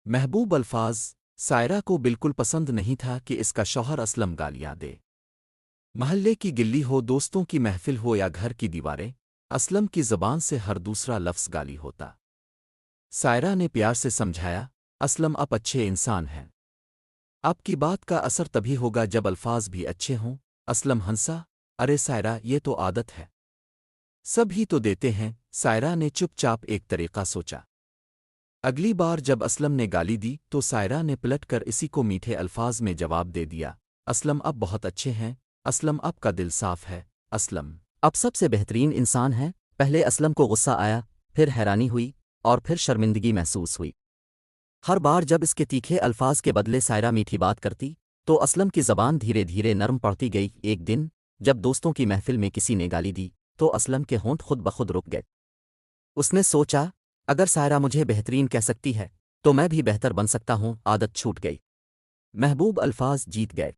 محبوب الفاظ سائرہ کو بالکل پسند نہیں تھا کہ اس کا شوہر اسلم گالیاں دے۔ محلے کی گلی ہو، دوستوں کی محفل ہو یا گھر کی دیواریں، اسلم کی زبان سے ہر دوسرا لفظ گالی ہوتا۔ سائرہ نے پیار سے سمجھایا، اسلم آپ اچھے انسان ہیں، آپ کی بات کا اثر تبھی ہوگا جب الفاظ بھی اچھے ہوں۔ اسلم ہنسا، ارے سائرہ یہ تو عادت ہے، سب ہی تو دیتے ہیں۔ سائرہ نے چپ چاپ ایک طریقہ سوچا۔ اگلی بار جب اسلم نے گالی دی تو سائرہ نے پلٹ کر اسی کو میٹھے الفاظ میں جواب دے دیا، اسلم اب بہت اچھے ہیں، اسلم اب کا دل صاف ہے، اسلم اب سب سے بہترین انسان ہے۔ پہلے اسلم کو غصہ آیا، پھر حیرانی ہوئی، اور پھر شرمندگی محسوس ہوئی۔ ہر بار جب اس کے تیکھے الفاظ کے بدلے سائرہ میٹھی بات کرتی تو اسلم کی زبان دھیرے دھیرے نرم پڑتی گئی۔ ایک دن جب دوستوں کی محفل میں کسی نے گالی دی تو اسلم کے ہونٹ خود بخود رک گئے۔ اس نے سوچا، اگر سائرہ مجھے بہترین کہہ سکتی ہے تو میں بھی بہتر بن سکتا ہوں۔ عادت چھوٹ گئی، محبوب الفاظ جیت گئے۔